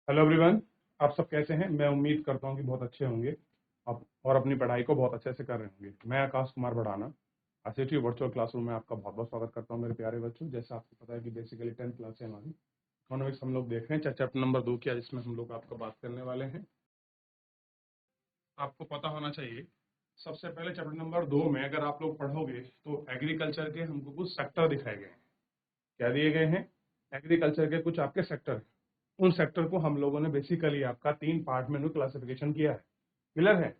Hello everyone. आप सब कैसे हैं? मैं उम्मीद करता हूं कि बहुत अच्छे होंगे आप और अपनी पढ़ाई को बहुत अच्छे से कर रहे होंगे। मैं आकाश कुमार बढ़ाना आईसीटी वर्चुअल क्लासरूम में आपका बहुत बहुत स्वागत करता हूं मेरे प्यारे बच्चों। जैसा आपको पता है कि बेसिकली 10th क्लास है हमारी। इकोनॉमिक्स हम लोग देख रहे हैं, चैप्टर नंबर 2 किया, जिसमें हम लोग आपका बात करने वाले हैं। आपको पता होना चाहिए सबसे पहले चैप्टर नंबर 2 में अगर आप लोग पढ़ोगे तो एग्रीकल्चर के हमको कुछ सेक्टर दिखाए गए हैं। क्या दिए गए हैं? एग्रीकल्चर के कुछ आपके सेक्टर। उन सेक्टर को हम लोगों ने बेसिकली आपका 3 पार्ट में क्लासिफिकेशन किया है। क्लियर है?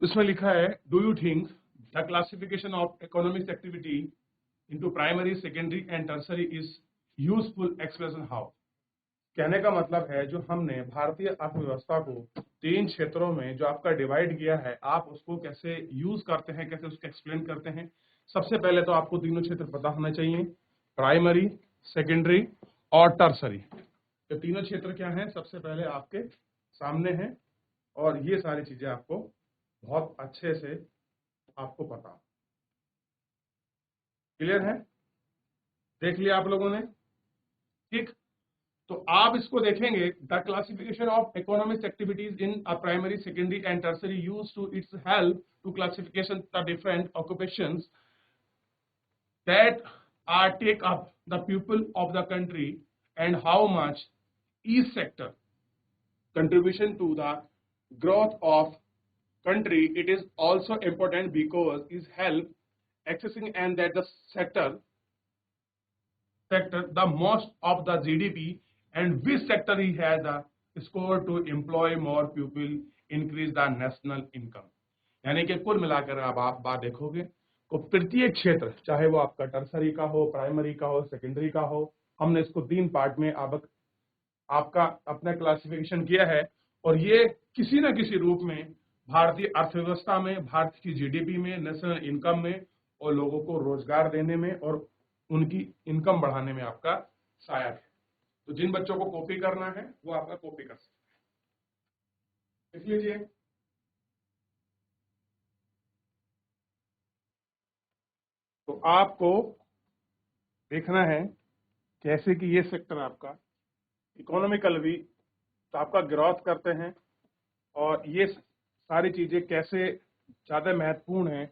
इसमें लिखा है, do you think the classification of economics activity into primary, secondary and tertiary is useful expression how? कहने का मतलब है जो हमने भारतीय अर्थव्यवस्था को 3 क्षेत्रों में जो आपका डिवाइड किया है, आप उसको कैसे यूज करते हैं, कैसे उसको एक्सप्लेन करते हैं। सबसे पहले तो आपको तीनों क्षेत्र पता होना चाहिए, प्राइमरी, सेकेंडरी और टर्सरी। तो तीनों क्षेत्र क्या हैं? सबसे पहले आपके सामने हैं और ये सारी चीजें आपको बहुत अच्छे से आपको पता। क्लियर है? देख लिया आप लोगों ने? ठीक। तो आप इसको देखेंगे, the classification of economic activities in a primary, secondary and tertiary use to its help to classification the different occupations that are take up the people of the country and how much each sector contribution to the growth of country. It is also important because it help accessing and that the sector the most of the GDP and which sector he has a score to employ more people, increase the national income। यानी कि कुल मिलाकर अब आप बात देखोगे तो प्रत्येक क्षेत्र, चाहे वो आपका टर्सरी का हो, प्राइमरी का हो, सेकेंडरी का हो, हमने इसको 3 पार्ट में अब आपका अपना क्लासिफिकेशन किया है। और ये किसी न किसी रूप में भारतीय अर्थव्यवस्था में, भारत की जीडीपी में, नेशनल इनकम में और लोगों को रोजगार देने में और उनकी इनकम बढ़ाने में आपका सहायक है। तो जिन बच्चों को कॉपी करना है वो आपका कॉपी कर सकते हैं। लिख लीजिए। तो आपको देखना है कैसे कि ये सेक्टर आपका इकोनॉमिकल भी तो आपका ग्रोथ करते हैं और ये सारी चीजें कैसे ज्यादा महत्वपूर्ण हैं,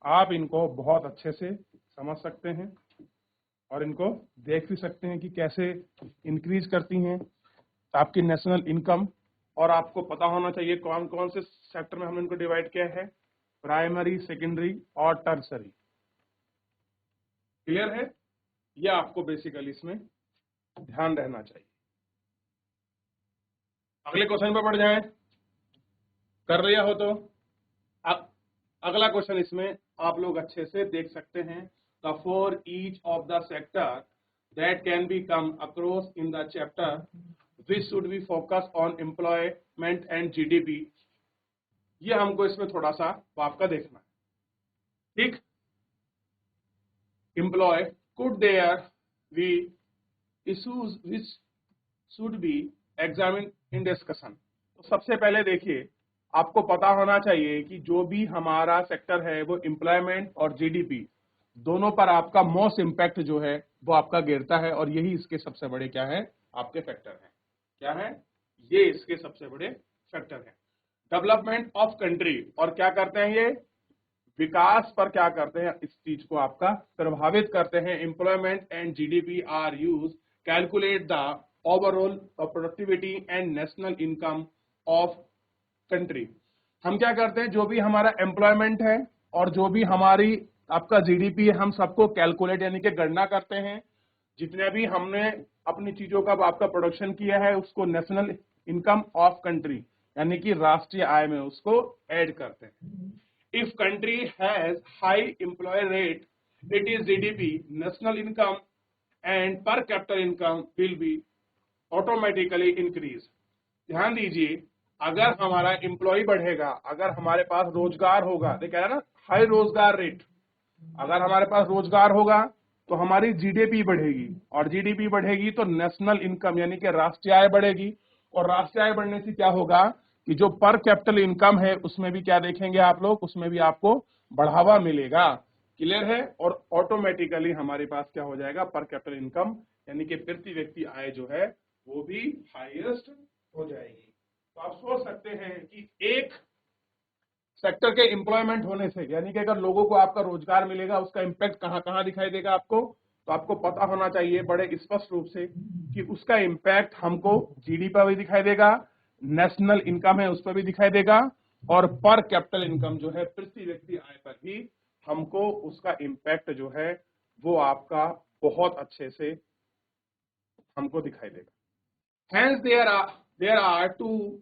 आप इनको बहुत अच्छे से समझ सकते हैं और इनको देख भी सकते हैं कि कैसे इंक्रीज करती हैं आपकी नेशनल इनकम। और आपको पता होना चाहिए कौन कौन से सेक्टर में हमने इनको डिवाइड किया है, प्राइमरी, सेकेंडरी और टर्सरी। क्लियर है? यह आपको बेसिकली इसमें ध्यान रहना चाहिए। अगले क्वेश्चन पर बढ़ जाएं। कर लिया हो तो अगला क्वेश्चन इसमें आप लोग अच्छे से देख सकते हैं। The for each of the sector that can be come across in the chapter which should be focus on employment and GDP. ये हमको इसमें थोड़ा सा आपका देखना है। ठीक। Employ could there be issues which should be examine in discussion. तो सबसे पहले देखिए, आपको पता होना चाहिए कि जो भी हमारा सेक्टर है वो एम्प्लॉयमेंट और जीडीपी दोनों पर आपका मोस्ट इम्पैक्ट जो है वो आपका गिरता है और यही इसके सबसे बड़े क्या है, आपके फैक्टर हैं। क्या है ये? इसके सबसे बड़े फैक्टर हैं। डेवलपमेंट ऑफ कंट्री, और क्या करते हैं ये? विकास पर क्या करते हैं, इस चीज को आपका प्रभावित करते हैं। Employment and GDP are use calculate the overall productivity and national income of country. हम क्या करते हैं, जो भी हमारा एम्प्लॉयमेंट है और जो भी हमारी आपका जीडीपी है, हम सबको कैलकुलेट यानी कि गणना करते हैं। जितने भी हमने अपनी चीजों का आपका प्रोडक्शन किया है उसको नेशनल इनकम ऑफ कंट्री यानी कि राष्ट्रीय आय में उसको ऐड करते हैं। If country has high employ rate, it is GDP, national income and per capital income will be automatically increase. ध्यान दीजिए, अगर हमारा एम्प्लॉय बढ़ेगा, अगर हमारे पास रोजगार होगा, तो कह रहा है ना हाई रोजगार रेट, अगर हमारे पास रोजगार होगा तो हमारी जीडीपी बढ़ेगी और जीडीपी बढ़ेगी तो नेशनल इनकम यानी कि राष्ट्रीय आय बढ़ेगी। और राष्ट्रीय आय बढ़ने से क्या होगा कि जो पर कैपिटल इनकम है उसमें भी क्या देखेंगे आप लोग, उसमें भी आपको बढ़ावा मिलेगा। क्लियर है? और ऑटोमेटिकली हमारे पास क्या हो जाएगा, पर कैपिटल इनकम यानी कि प्रति व्यक्ति आय जो है वो भी हाईएस्ट हो जाएगी। तो आप सोच सकते हैं कि एक सेक्टर के एम्प्लॉयमेंट होने से, यानी कि अगर लोगों को आपका रोजगार मिलेगा, उसका इम्पैक्ट कहाँ कहाँ दिखाई देगा आपको, तो आपको पता होना चाहिए बड़े स्पष्ट रूप से कि उसका इम्पैक्ट हमको जीडीपी पर भी दिखाई देगा, नेशनल इनकम है उस पर भी दिखाई देगा, और पर कैपिटल इनकम जो है प्रति व्यक्ति आय पर भी हमको उसका इम्पैक्ट जो है वो आपका बहुत अच्छे से हमको दिखाई देगा। Hence there are two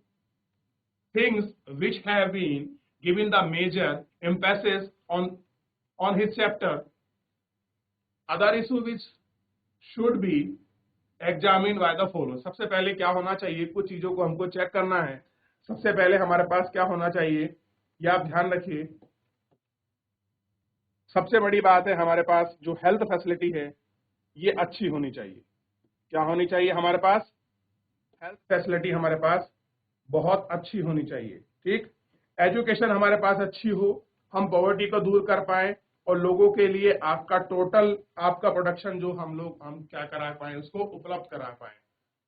things which have been given the major emphasis on his chapter. Other issue which should be examined by the follow. सबसे पहले क्या होना चाहिए, कुछ चीजों को हमको चेक करना है। सबसे पहले हमारे पास क्या होना चाहिए, ये आप ध्यान रखिए। सबसे बड़ी बात है हमारे पास जो हेल्थ फैसिलिटी है ये अच्छी होनी चाहिए। क्या होनी चाहिए हमारे पास, हेल्थ फैसिलिटी हमारे पास बहुत अच्छी होनी चाहिए। ठीक, एजुकेशन हमारे पास अच्छी हो, हम पॉवर्टी को दूर कर पाए और लोगों के लिए आपका टोटल आपका प्रोडक्शन जो हम क्या करा पाए उसको उपलब्ध करा पाए,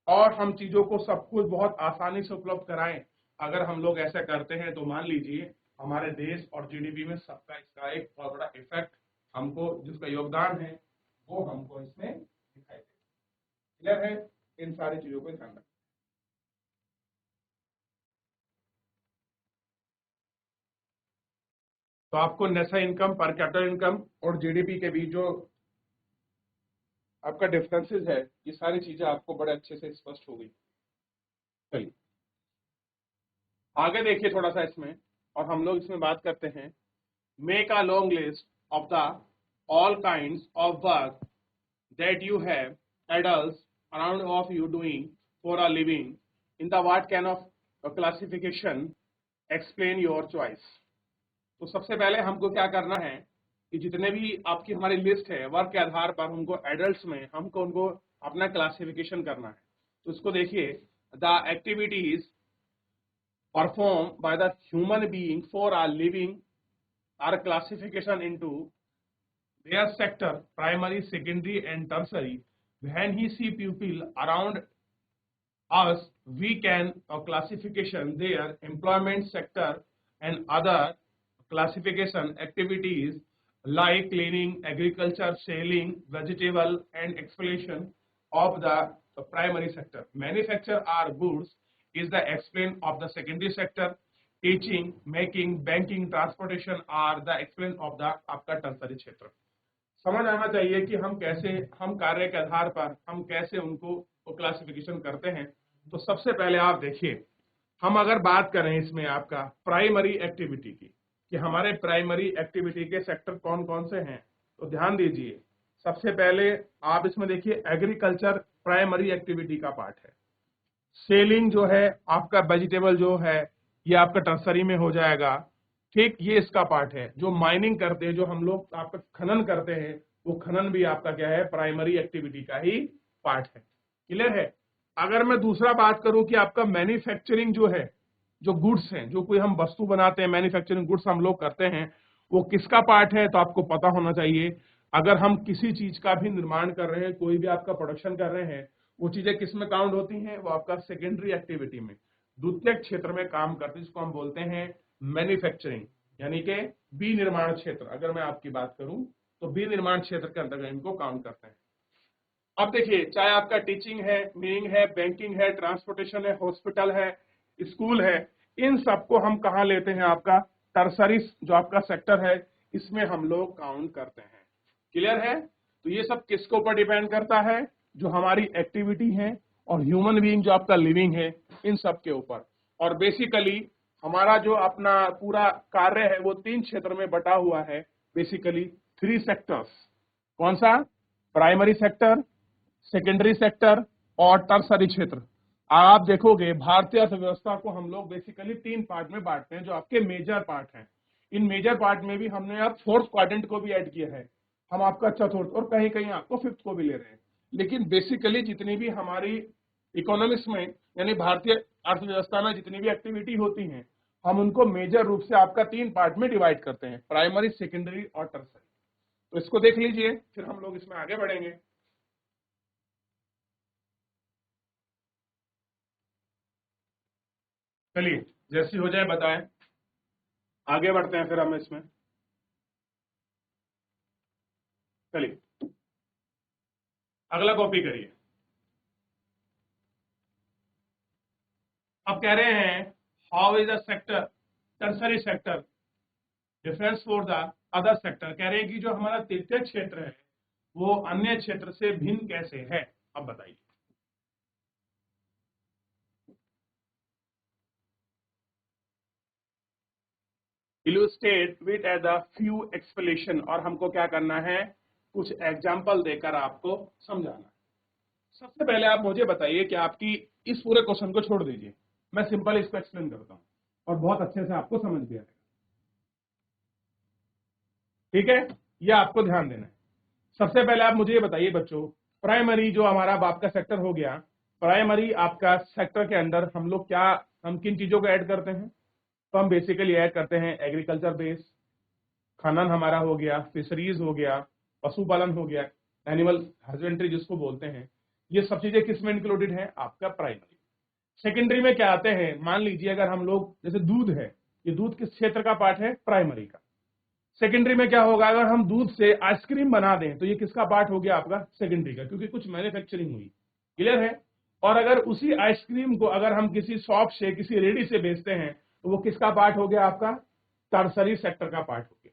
और हम चीजों को सब कुछ बहुत आसानी से उपलब्ध कराएं। अगर हम लोग ऐसा करते हैं तो मान लीजिए हमारे देश और जीडीपी में सबका इसका एक बहुत बड़ा इफेक्ट हमको, जिसका योगदान है वो हमको इसमें दिखाई देगा। क्लियर है, इन सारी चीजों को ध्यान रखें। तो आपको नेशनल इनकम, पर कैपिटल इनकम और जीडीपी के बीच जो आपका डिफरेंसेस है, ये सारी चीजें आपको बड़े अच्छे से स्पष्ट हो गई। चलिए आगे देखिए थोड़ा सा इसमें, और हम लोग इसमें बात करते हैं, make a long list of the all kinds of work that you have adults around of you doing for a living in the what kind of classification, explain your choice। तो सबसे पहले हमको क्या करना है कि जितने भी आपकी हमारी लिस्ट है वर्क के आधार पर हमको एडल्ट्स में हमको उनको अपना क्लासिफिकेशन करना है। तो इसको देखिए, the activities perform by the human being for are living are classification into their sector, primary, secondary and tertiary. When he see people around us, we can classification their employment sector and other classification activities like cleaning, agriculture, selling vegetable and exploitation of the primary sector. Manufacture our goods is the explain of the secondary sector. Teaching, making, banking, transportation are the explain of the आपका tertiary क्षेत्र। समझ आना चाहिए कि हम कैसे, हम कार्य के आधार पर हम कैसे उनको क्लासिफिकेशन करते हैं। तो सबसे पहले आप देखिए, हम अगर बात करें इसमें आपका प्राइमरी एक्टिविटी की, कि हमारे प्राइमरी एक्टिविटी के सेक्टर कौन कौन से हैं, तो ध्यान दीजिए। सबसे पहले आप इसमें देखिए एग्रीकल्चर प्राइमरी एक्टिविटी का पार्ट है। सेलिंग जो है आपका वेजिटेबल जो है ये आपका टर्सरी में हो जाएगा। ठीक, ये इसका पार्ट है। जो माइनिंग करते हैं, जो हम लोग आपका खनन करते हैं, वो खनन भी आपका क्या है, प्राइमरी एक्टिविटी का ही पार्ट है। क्लियर है। अगर मैं दूसरा बात करूं कि आपका मैन्युफैक्चरिंग जो है, जो गुड्स हैं, जो कोई हम वस्तु बनाते हैं, मैन्युफैक्चरिंग गुड्स हम लोग करते हैं, वो किसका पार्ट है, तो आपको पता होना चाहिए। अगर हम किसी चीज का भी निर्माण कर रहे हैं, कोई भी आपका प्रोडक्शन कर रहे हैं, वो चीजें किस में काउंट होती हैं, वो आपका सेकेंडरी एक्टिविटी में, द्वितीयक क्षेत्र में काम करते हैं, जिसको हम बोलते हैं मैन्युफैक्चरिंग, यानी कि बी निर्माण क्षेत्र। अगर मैं आपकी बात करूं तो बी निर्माण क्षेत्र के अंतर्गत इनको काउंट करते हैं। अब देखिए, चाहे आपका टीचिंग है, मीनिंग है, बैंकिंग है, ट्रांसपोर्टेशन है, हॉस्पिटल है, स्कूल है, इन सबको हम कहाँ लेते हैं, आपका टर्सरी जो आपका सेक्टर है इसमें हम लोग काउंट करते हैं। क्लियर है। तो ये सब किसके ऊपर डिपेंड करता है, जो हमारी एक्टिविटी है और ह्यूमन बीइंग जो आपका लिविंग है, इन सब के ऊपर। और बेसिकली हमारा जो अपना पूरा कार्य है वो 3 क्षेत्र में बटा हुआ है, बेसिकली 3 सेक्टर्स। कौन सा, प्राइमरी सेक्टर, सेकेंडरी सेक्टर और टर्सरी क्षेत्र। आप देखोगे भारतीय अर्थव्यवस्था को हम लोग बेसिकली 3 पार्ट में बांटते हैं, जो आपके मेजर पार्ट हैं। इन मेजर पार्ट में भी हमने अब 4th क्वाड्रेंट को भी ऐड किया है, हम आपका चतुर्थ और कहीं कहीं आपको 5th को भी ले रहे हैं। लेकिन बेसिकली जितनी भी हमारी इकोनॉमिक्स में, यानी भारतीय अर्थव्यवस्था में जितनी भी एक्टिविटी होती हैं, हम उनको मेजर रूप से आपका 3 पार्ट में डिवाइड करते हैं, प्राइमरी, सेकेंडरी और टर्सरी। तो इसको देख लीजिए, फिर हम लोग इसमें आगे बढ़ेंगे। चलिए जैसी हो जाए बताएं, आगे बढ़ते हैं फिर हम इसमें। चलिए अगला कॉपी करिए। अब कह रहे हैं how is the sector tertiary sector difference for the other sector. कह रहे हैं कि जो हमारा तृतीय क्षेत्र है वो अन्य क्षेत्र से भिन्न कैसे है। अब बताइए। Illustrate with as a few explanation, और हमको क्या करना है, कुछ एग्जाम्पल देकर आपको समझाना है। सबसे पहले आप मुझे बताइए कि आपकी इस पूरे क्वेश्चन को छोड़ दीजिए, मैं सिंपल इसको एक्सप्लेन करता हूं और बहुत अच्छे से आपको समझ भी आएगा। ठीक है, ये आपको ध्यान देना है। सबसे पहले आप मुझे ये बताइए बच्चों, प्राइमरी जो हमारा बाप का सेक्टर हो गया, प्राइमरी आपका सेक्टर के अंदर हम किन चीजों को ऐड करते हैं, तो हम बेसिकली ऐड करते हैं एग्रीकल्चर बेस, खनन हमारा हो गया, फिशरीज हो गया, पशुपालन हो गया, एनिमल हस्बेंड्री जिसको बोलते हैं, ये सब चीजें किस में इंक्लूडेड है, आपका प्राइमरी। सेकेंडरी में क्या आते हैं, मान लीजिए अगर हम लोग जैसे दूध है, ये दूध किस क्षेत्र का पार्ट है, प्राइमरी का। सेकेंडरी में क्या होगा, अगर हम दूध से आइसक्रीम बना दें तो ये किसका पार्ट हो गया, आपका सेकेंडरी का, क्योंकि कुछ मैन्युफैक्चरिंग हुई। क्लियर है। और अगर उसी आइसक्रीम को अगर हम किसी शॉप से किसी रेडी से बेचते हैं तो वो किसका पार्ट हो गया, आपका टर्सरी सेक्टर का पार्ट हो गया।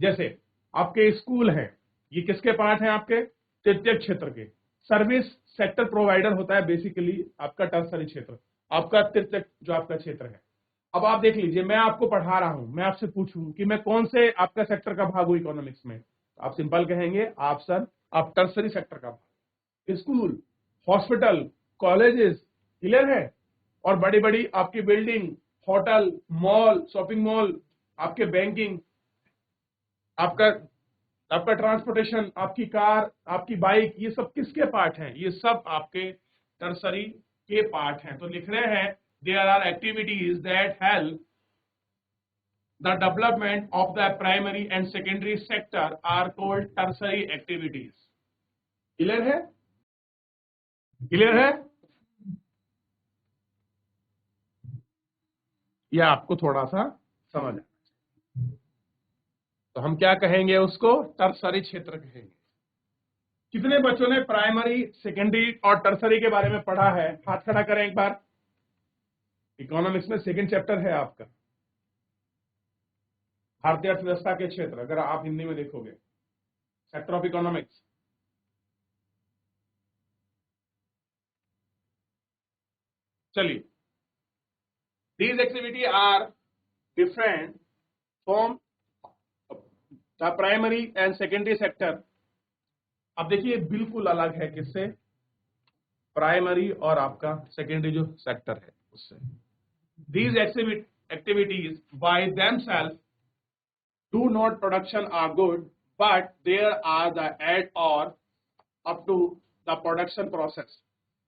जैसे आपके स्कूल हैं, ये किसके पार्ट हैं, आपके तृतीय क्षेत्र के। सर्विस सेक्टर प्रोवाइडर होता है बेसिकली आपका टर्सरी क्षेत्र, आपका तृतीय जो आपका क्षेत्र है। अब आप देख लीजिए, मैं आपको पढ़ा रहा हूं, मैं आपसे पूछूं कि मैं कौन से आपका सेक्टर का भाग हूं इकोनॉमिक्स में, तो आप सिंपल कहेंगे आप सर आप टर्सरी सेक्टर का भाग। स्कूल, हॉस्पिटल, कॉलेजेस, क्लियर है, और बड़ी बड़ी आपकी building, hotel, mall, shopping mall, आपके बैंकिंग, आपका आपका ट्रांसपोर्टेशन, आपकी कार, आपकी बाइक, ये सब किसके पार्ट हैं, ये सब आपके टर्सरी के पार्ट हैं। तो लिख रहे हैं there are activities that help the development of the primary and secondary sector are called tertiary activities। Clear है, क्लियर है, यह आपको थोड़ा सा समझ आना चाहिए। तो हम क्या कहेंगे, उसको टर्सरी क्षेत्र कहेंगे। कितने बच्चों ने प्राइमरी, सेकेंडरी और टर्सरी के बारे में पढ़ा है, हाथ खड़ा करें एक बार। इकोनॉमिक्स में सेकंड चैप्टर है आपका भारतीय अर्थव्यवस्था के क्षेत्र, अगर आप हिंदी में देखोगे सेक्टर ऑफ इकोनॉमिक्स। चलिए, these activities are different from the primary and secondary sector। अब देखिए बिल्कुल अलग है किससे, प्राइमरी और आपका सेकेंडरी जो सेक्टर है उससे। These activities by themselves do not production are good, but there are the add or up to the production process।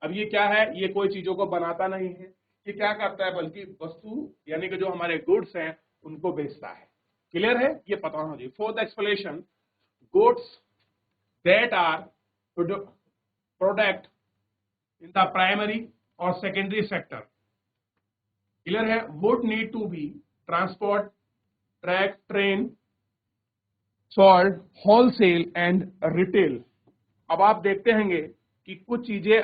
अब ये क्या है, ये कोई चीजों को बनाता नहीं है, ये क्या करता है, बल्कि वस्तु यानी कि जो हमारे गुड्स हैं उनको बेचता है। क्लियर है, ये पता होना चाहिए। For the explanation, goods that are product in the primary or secondary sector, clear है, would need to be transport, track, train, sold, wholesale and retail. अब आप देखते होंगे कि कुछ चीजें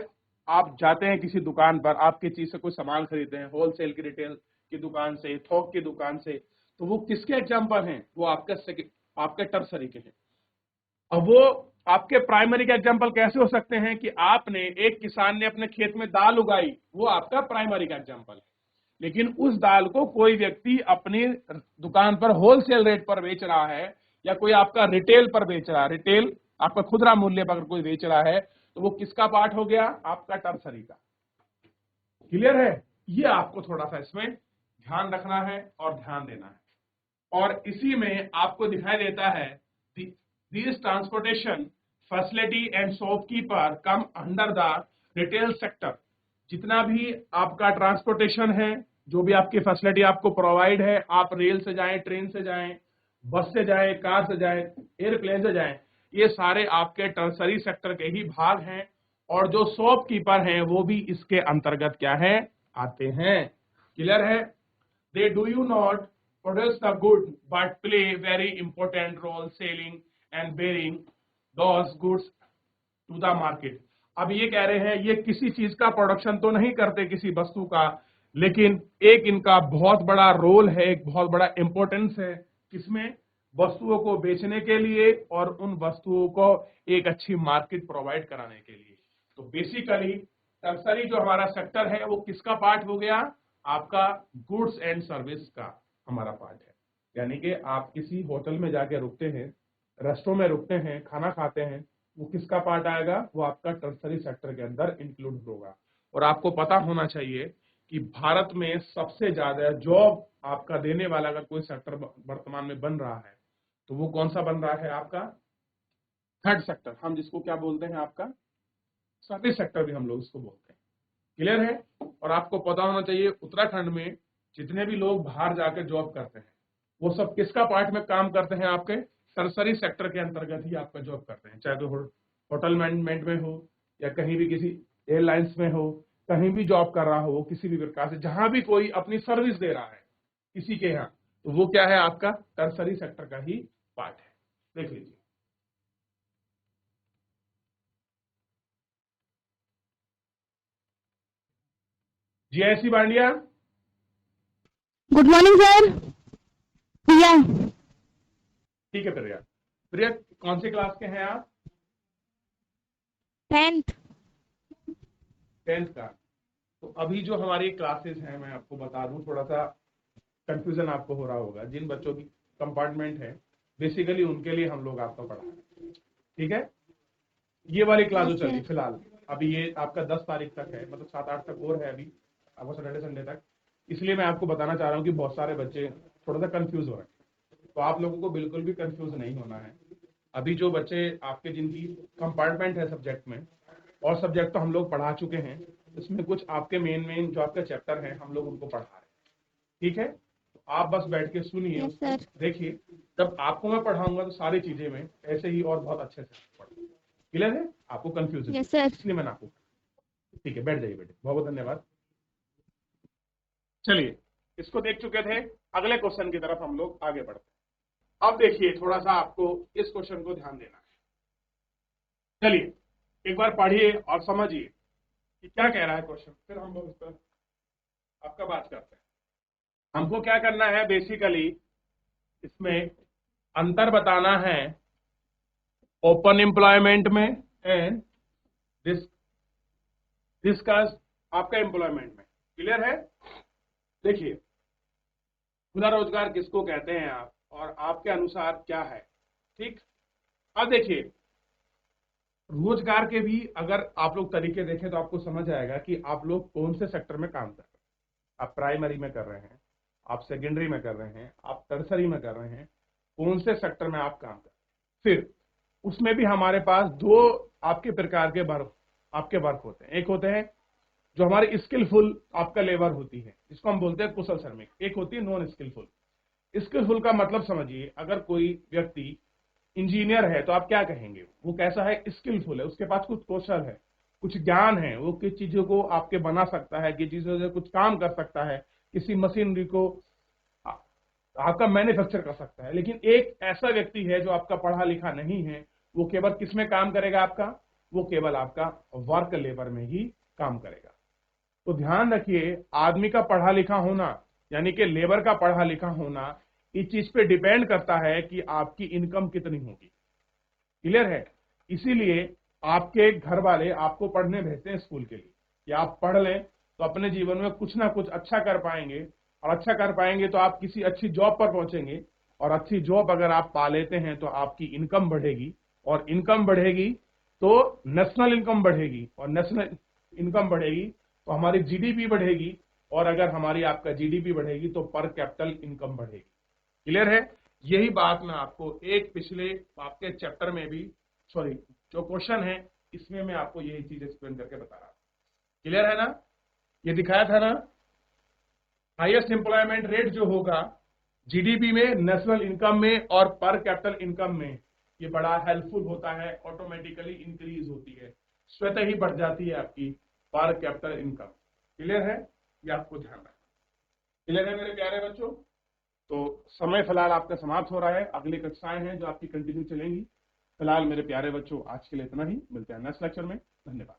आप जाते हैं किसी दुकान पर, आपकी चीज से कोई सामान खरीदते हैं, होलसेल की, रिटेल की दुकान से, थोक की दुकान से, तो वो किसके एग्जाम्पल हैं, वो आपके टर्सरी के हैं। अब वो आपके प्राइमरी के एग्जाम्पल कैसे हो सकते हैं कि आपने, एक किसान ने अपने खेत में दाल उगाई, वो आपका प्राइमरी का एग्जाम्पल है, लेकिन उस दाल को कोई व्यक्ति अपनी दुकान पर होलसेल रेट पर बेच रहा है, या कोई आपका रिटेल पर बेच रहा है, रिटेल आपका खुदरा मूल्य पर कोई बेच रहा है, तो वो किसका पार्ट हो गया, आपका टर्सरी का। क्लियर है, ये आपको थोड़ा सा इसमें ध्यान रखना है और ध्यान देना है। और इसी में आपको दिखाई देता है this transportation facility and shopkeeper come under the retail sector. जितना भी आपका ट्रांसपोर्टेशन है, जो भी आपकी फैसिलिटी आपको प्रोवाइड है, आप रेल से जाएं, ट्रेन से जाएं, बस से जाएं, कार से जाएं, एयरप्लेन से जाएं, ये सारे आपके टर्सरी सेक्टर के ही भाग हैं। और जो शॉपकीपर हैं वो भी इसके अंतर्गत क्या है, आते हैं। क्लियर है? They do you not produce the good but play very important role selling and bearing those goods to the market. अब ये कह रहे हैं ये किसी चीज का प्रोडक्शन तो नहीं करते किसी वस्तु का, लेकिन एक इनका बहुत बड़ा रोल है, एक बहुत बड़ा इंपॉर्टेंस है किसमें, वस्तुओं को बेचने के लिए और उन वस्तुओं को एक अच्छी मार्केट प्रोवाइड कराने के लिए। तो बेसिकली टर्सरी जो हमारा सेक्टर है वो किसका पार्ट हो गया, आपका गुड्स एंड सर्विस का हमारा पार्ट है। यानी कि आप किसी होटल में जाके रुकते हैं, रेस्टोरेंट में रुकते हैं, खाना खाते हैं, वो किसका पार्ट आएगा, वो आपका टर्सरी सेक्टर के अंदर इंक्लूड होगा। और आपको पता होना चाहिए कि भारत में सबसे ज्यादा जॉब आपका देने वाला अगर कोई सेक्टर वर्तमान में बन रहा है तो वो कौन सा बन रहा है, आपका थर्ड सेक्टर, हम जिसको क्या बोलते हैं, आपका सर्विस सेक्टर भी हम लोग इसको बोलते हैं। क्लियर है? और आपको पता होना चाहिए उत्तराखंड में जितने भी लोग बाहर जाकर जॉब करते हैं वो सब किसका पार्ट में काम करते हैं, आपके टर्सरी सेक्टर के अंतर्गत ही आपका जॉब करते हैं, चाहे तो होटल मैनेजमेंट में हो या कहीं भी किसी एयरलाइंस में हो, कहीं भी जॉब कर रहा हो, किसी भी प्रकार से जहां भी कोई अपनी सर्विस दे रहा है किसी के यहाँ, तो वो क्या है, आपका टर्सरी सेक्टर का ही पार्ट है। देख लीजिए। GIC Bandiya, good morning sir. Priya. ठीक है प्रिया। प्रिया कौन से क्लास के हैं आप? 10th। 10th का। तो अभी जो हमारी क्लासेस हैं मैं आपको बता दूं, थोड़ा सा कंफ्यूजन आपको हो रहा होगा, जिन बच्चों की कंपार्टमेंट है बेसिकली उनके लिए हम लोग आपका पढ़ा रहे हैं। ठीक है? ये वाली क्लास जो चल रही फिलहाल अभी ये आपका 10 तारीख तक है, मतलब 7-8 तक और है अभी आपको, सैटरडे संडे तक। इसलिए मैं आपको बताना चाह रहा हूँ कि बहुत सारे बच्चे थोड़ा सा कंफ्यूज हो रहे हैं, तो आप लोगों को बिल्कुल भी कंफ्यूज नहीं होना है। अभी जो बच्चे आपके जिनकी कंपार्टमेंट है सब्जेक्ट में, और सब्जेक्ट तो हम लोग पढ़ा चुके हैं, इसमें कुछ आपके मेन जो आपके चैप्टर है हम लोग उनको पढ़ा रहे हैं। ठीक है? तो आप बस बैठ के सुनिए, Yes, sir. देखिए, जब आपको मैं पढ़ाऊंगा तो सारी चीजें में ऐसे ही और बहुत अच्छे से पढ़ूंगा। क्लियर है? आपको कंफ्यूजन Yes, sir. इसलिए मैंने आपको। ठीक है, बैठ जाइए बेटे, बहुत बहुत धन्यवाद। चलिए, इसको देख चुके थे, अगले क्वेश्चन की तरफ हम लोग आगे बढ़ते हैं। अब देखिए, थोड़ा सा आपको इस क्वेश्चन को ध्यान देना है। चलिए एक बार पढ़िए और समझिए कि क्या कह रहा है क्वेश्चन, फिर हम लोग इस पर आपका बात करते हैं। हमको क्या करना है, बेसिकली इसमें अंतर बताना है ओपन एम्प्लॉयमेंट में एंड डिस्कस आपका एम्प्लॉयमेंट में। क्लियर है? देखिए, खुला रोजगार किसको कहते हैं आप, और आपके अनुसार क्या है। ठीक, अब देखिए, रोजगार के भी अगर आप लोग तरीके देखें तो आपको समझ आएगा कि आप लोग कौन से सेक्टर में काम कर रहे हैं। आप प्राइमरी में कर रहे हैं, आप सेकेंडरी में कर रहे हैं, आप टर्सरी में कर रहे हैं, कौन से सेक्टर में आप काम कर रहे हैं। फिर उसमें भी हमारे पास दो आपके प्रकार के आपके वर्क होते हैं। एक होते हैं जो हमारी स्किलफुल आपका लेबर होती है, जिसको हम बोलते हैं कुशल श्रमिक। एक होती है नॉन स्किलफुल। स्किलफुल का मतलब समझिए, अगर कोई व्यक्ति इंजीनियर है तो आप क्या कहेंगे, वो कैसा है, स्किलफुल है, उसके पास कुछ कौशल है, कुछ ज्ञान है, वो किस चीजों को आपके बना सकता है, किस चीजों से कुछ काम कर सकता है, किसी मशीनरी को आपका मैन्युफैक्चर कर सकता है। लेकिन एक ऐसा व्यक्ति है जो आपका पढ़ा लिखा नहीं है, वो केवल किसमें काम करेगा, आपका वो केवल आपका वर्क लेबर में ही काम करेगा। तो ध्यान रखिए, आदमी का पढ़ा लिखा होना यानी कि लेबर का पढ़ा लिखा होना इस चीज पे डिपेंड करता है कि आपकी इनकम कितनी होगी। क्लियर है? इसीलिए आपके घर वाले आपको पढ़ने भेजते हैं स्कूल के लिए कि आप पढ़ लें तो अपने जीवन में कुछ ना कुछ अच्छा कर पाएंगे, और अच्छा कर पाएंगे तो आप किसी अच्छी जॉब पर पहुंचेंगे, और अच्छी जॉब अगर आप पा लेते हैं तो आपकी इनकम बढ़ेगी, और इनकम बढ़ेगी तो नेशनल इनकम बढ़ेगी, और नेशनल इनकम बढ़ेगी तो हमारी जीडीपी बढ़ेगी, और अगर हमारी आपका जीडीपी बढ़ेगी तो पर कैपिटल इनकम बढ़ेगी। क्लियर है? यही बात मैं आपको एक पिछले आपके चैप्टर में भी, सॉरी जो क्वेश्चन है इसमें मैं आपको यही चीज एक्सप्लेन करके बता रहा हूं। क्लियर है ना? ये दिखाया था ना, हाईएस्ट एम्प्लॉयमेंट रेट जो होगा जीडीपी में, नेशनल इनकम में और पर कैपिटल इनकम में, ये बड़ा हेल्पफुल होता है, ऑटोमेटिकली इंक्रीज होती है, स्वतः ही बढ़ जाती है आपकी पर कैपिटल इनकम। क्लियर है? ये आपको ध्यान रखना। क्लियर है मेरे प्यारे बच्चों? तो समय फिलहाल आपका समाप्त हो रहा है, अगली कक्षाएं हैं जो आपकी कंटिन्यू चलेंगी। फिलहाल मेरे प्यारे बच्चों आज के लिए इतना ही, मिलते हैं नेक्स्ट लेक्चर में। धन्यवाद।